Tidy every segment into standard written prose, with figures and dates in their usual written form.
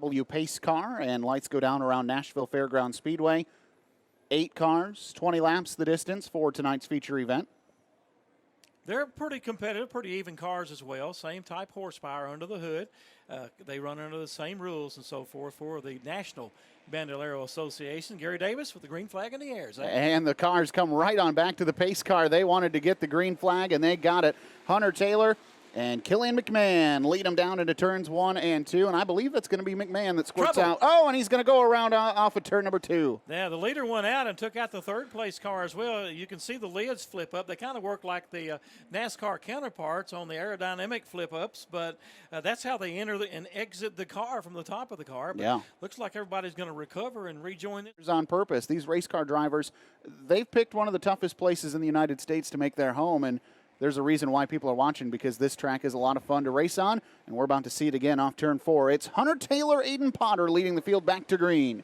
BMW pace car, and lights go down around Nashville Fairgrounds Speedway. 8 cars, 20 laps the distance for tonight's feature event. They're pretty competitive, pretty even cars as well. Same type horsepower under the hood. They run under the same rules and so forth for the National Bandolero Association. Gary Davis with the green flag in the air. And the cars come right on back to the pace car. They wanted to get the green flag, and they got it. Hunter Taylor and Killian McMahon lead them down into turns 1 and 2, and I believe that's going to be McMahon that squirts out. Oh, and he's going to go around off of turn number 2. Yeah, the leader went out and took out the third-place car as well. You can see the lids flip up. They kind of work like the NASCAR counterparts on the aerodynamic flip-ups, but that's how they enter and exit the car from the top of the car. But yeah. Looks like everybody's going to recover and rejoin it. On purpose. These race car drivers, they've picked one of the toughest places in the United States to make their home, and there's a reason why people are watching, because this track is a lot of fun to race on, and we're about to see it again off turn 4. It's Hunter Taylor, Aiden Potter leading the field back to green.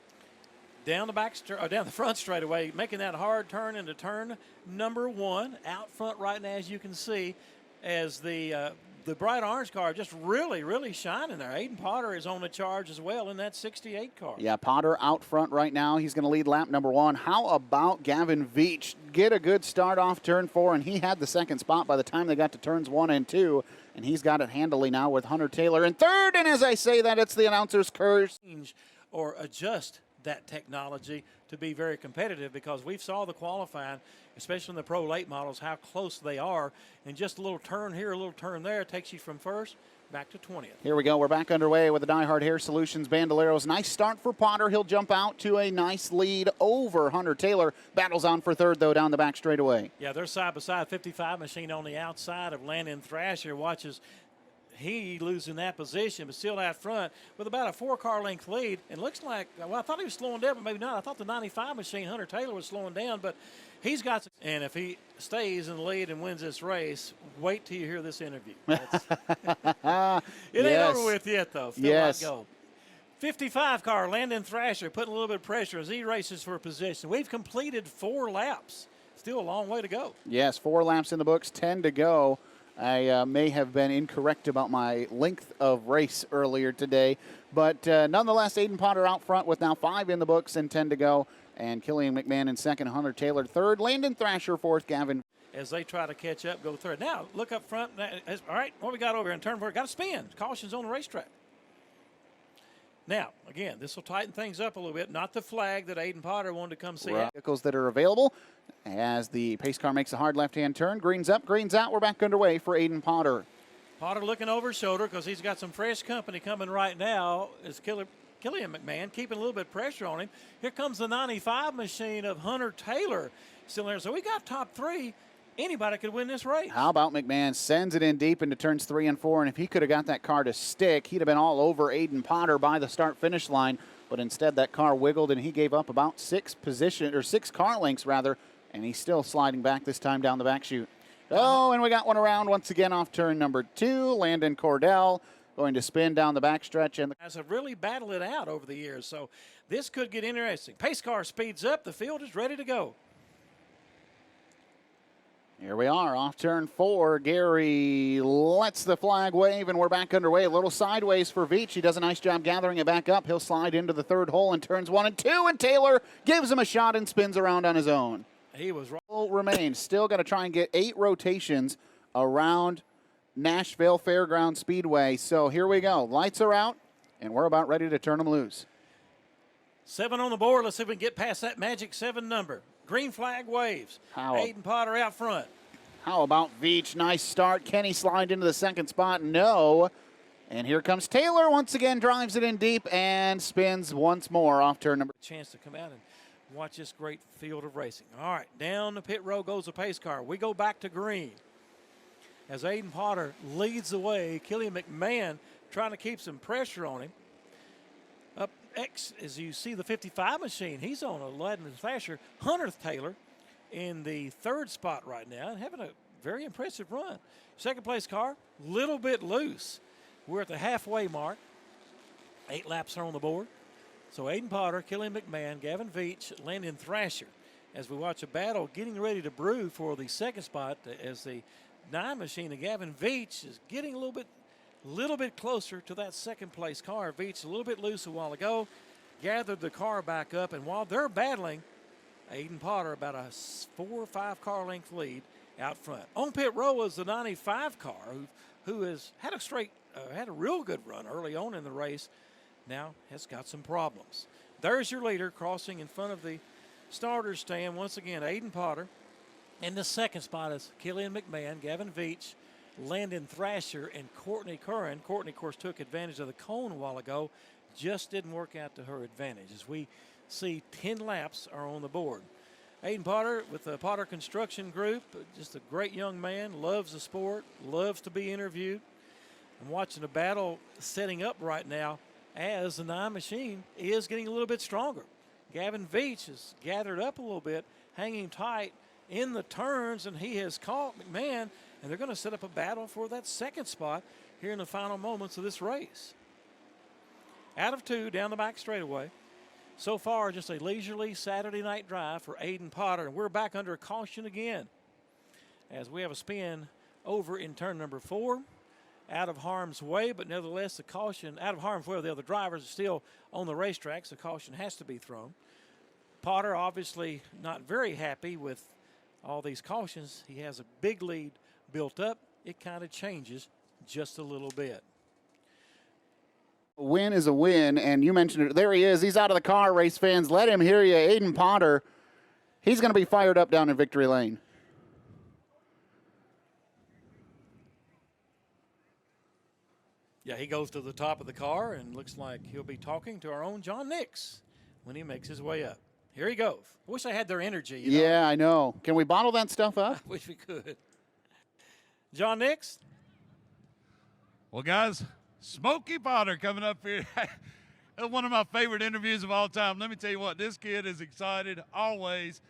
Down the front straightaway, making that hard turn into turn number 1. Out front right now, as you can see, as the bright orange car just really shining there. Aiden Potter is on the charge as well in that 68 car. Yeah, Potter out front right now. He's going to lead lap number 1. How about Gavin Veach? Get a good start off turn 4, and he had the second spot by the time they got to turns 1 and 2, and he's got it handily now with Hunter Taylor in third. And as I say that, it's the announcer's curse. Or adjust that technology to be very competitive, because we saw the qualifying, especially in the Pro Late models, how close they are. And just a little turn here, a little turn there takes you from first back to 20th. Here we go. We're back underway with the Die Hard Hair Solutions Bandoleros. Nice start for Potter. He'll jump out to a nice lead over Hunter Taylor. Battles on for third, though, down the back straightaway. Yeah, they're side by side. 55 machine on the outside of Landon Thrasher. Watches he losing that position, but still out front with about a 4-car length lead. And looks like, well, I thought he was slowing down, but maybe not. I thought the 95 machine, Hunter Taylor, was slowing down, but he's got to, and if he stays in the lead and wins this race, wait till you hear this interview. It ain't over with yet, though. Still yes. Go. 55 car, Landon Thrasher, putting a little bit of pressure as he races for position. We've completed 4 laps. Still a long way to go. Yes, 4 laps in the books, 10 to go. I may have been incorrect about my length of race earlier today, but nonetheless, Aiden Potter out front with now 5 in the books and 10 to go, and Killian McMahon in second, Hunter Taylor third, Landon Thrasher fourth, Gavin. As they try to catch up, go third. Now, look up front. All right, what we got over here in turn 4? Got to spin. Caution's on the racetrack. Now, again, this will tighten things up a little bit. Not the flag that Aiden Potter wanted to come see. Vehicles that are available as the pace car makes a hard left-hand turn. Greens up, greens out. We're back underway for Aiden Potter. Potter looking over his shoulder because he's got some fresh company coming right now. Is Killian McMahon keeping a little bit of pressure on him. Here comes the 95 machine of Hunter Taylor still there. So we got top 3. Anybody could win this race. How about McMahon sends it in deep into turns 3 and 4, and if he could have got that car to stick, he'd have been all over Aiden Potter by the start-finish line, but instead that car wiggled and he gave up about 6 car lengths rather, and he's still sliding back this time down the back chute. Oh, and we got one around once again off turn number 2. Landon Cordell going to spin down the backstretch. And has really battled it out over the years, so this could get interesting. Pace car speeds up. The field is ready to go. Here we are off turn 4. Gary lets the flag wave, and we're back underway. A little sideways for Veach. He does a nice job gathering it back up. He'll slide into the third hole in turns 1 and 2, and Taylor gives him a shot and spins around on his own. He was wrong. Remains still going to try and get 8 rotations around Nashville Fairgrounds Speedway. So here we go. Lights are out, and we're about ready to turn them loose. 7 on the board. Let's see if we can get past that magic 7 number. Green flag waves. Aiden Potter out front. How about Veach? Nice start. Kenny slide into the second spot. No. And here comes Taylor. Once again, drives it in deep and spins once more off turn number. Chance to come out and watch this great field of racing. All right, down the pit road goes the pace car. We go back to green. As Aiden Potter leads the way, Killian McMahon trying to keep some pressure on him. Up X, as you see the 55 machine, he's on a Landon Thrasher. Hunter Taylor in the third spot right now and having a very impressive run. Second place car, little bit loose. We're at the halfway mark. 8 laps are on the board. So Aiden Potter, Killian McMahon, Gavin Veach, Landon Thrasher, as we watch a battle getting ready to brew for the second spot as the 9 machine of Gavin Veach is getting a little bit a little bit closer to that second place car. Veach a little bit loose a while ago, gathered the car back up, and while they're battling, Aiden Potter about a 4 or 5 car length lead out front. On pit row is the 95 car who has had had a real good run early on in the race. Now has got some problems. There's your leader crossing in front of the starter's stand. Once again, Aiden Potter. In the second spot is Killian McMahon, Gavin Veach, Landon Thrasher, and Courtney Curran. Courtney, of course, took advantage of the cone a while ago. Just didn't work out to her advantage. As we see, 10 laps are on the board. Aiden Potter with the Potter Construction Group, just a great young man, loves the sport, loves to be interviewed. I'm watching a battle setting up right now as the 9 machine is getting a little bit stronger. Gavin Veach has gathered up a little bit, hanging tight in the turns, and he has caught McMahon, and they're going to set up a battle for that second spot here in the final moments of this race. Out of 2 down the back straightaway. So far, just a leisurely Saturday night drive for Aiden Potter, and we're back under caution again as we have a spin over in turn number 4. Out of harm's way, but nevertheless, the caution out of harm's way. The other drivers are still on the racetrack, so caution has to be thrown. Potter obviously not very happy with all these cautions. He has a big lead built up. It kind of changes just a little bit. A win is a win, and you mentioned it. There he is. He's out of the car, race fans. Let him hear you. Aiden Potter, he's going to be fired up down in victory lane. Yeah, he goes to the top of the car and looks like he'll be talking to our own John Nix when he makes his way up. Here he goes. I wish I had their energy. You know? Yeah, I know. Can we bottle that stuff up? I wish we could. John Nix? Well, guys, Smokey Potter coming up here. One of my favorite interviews of all time. Let me tell you what, this kid is excited always.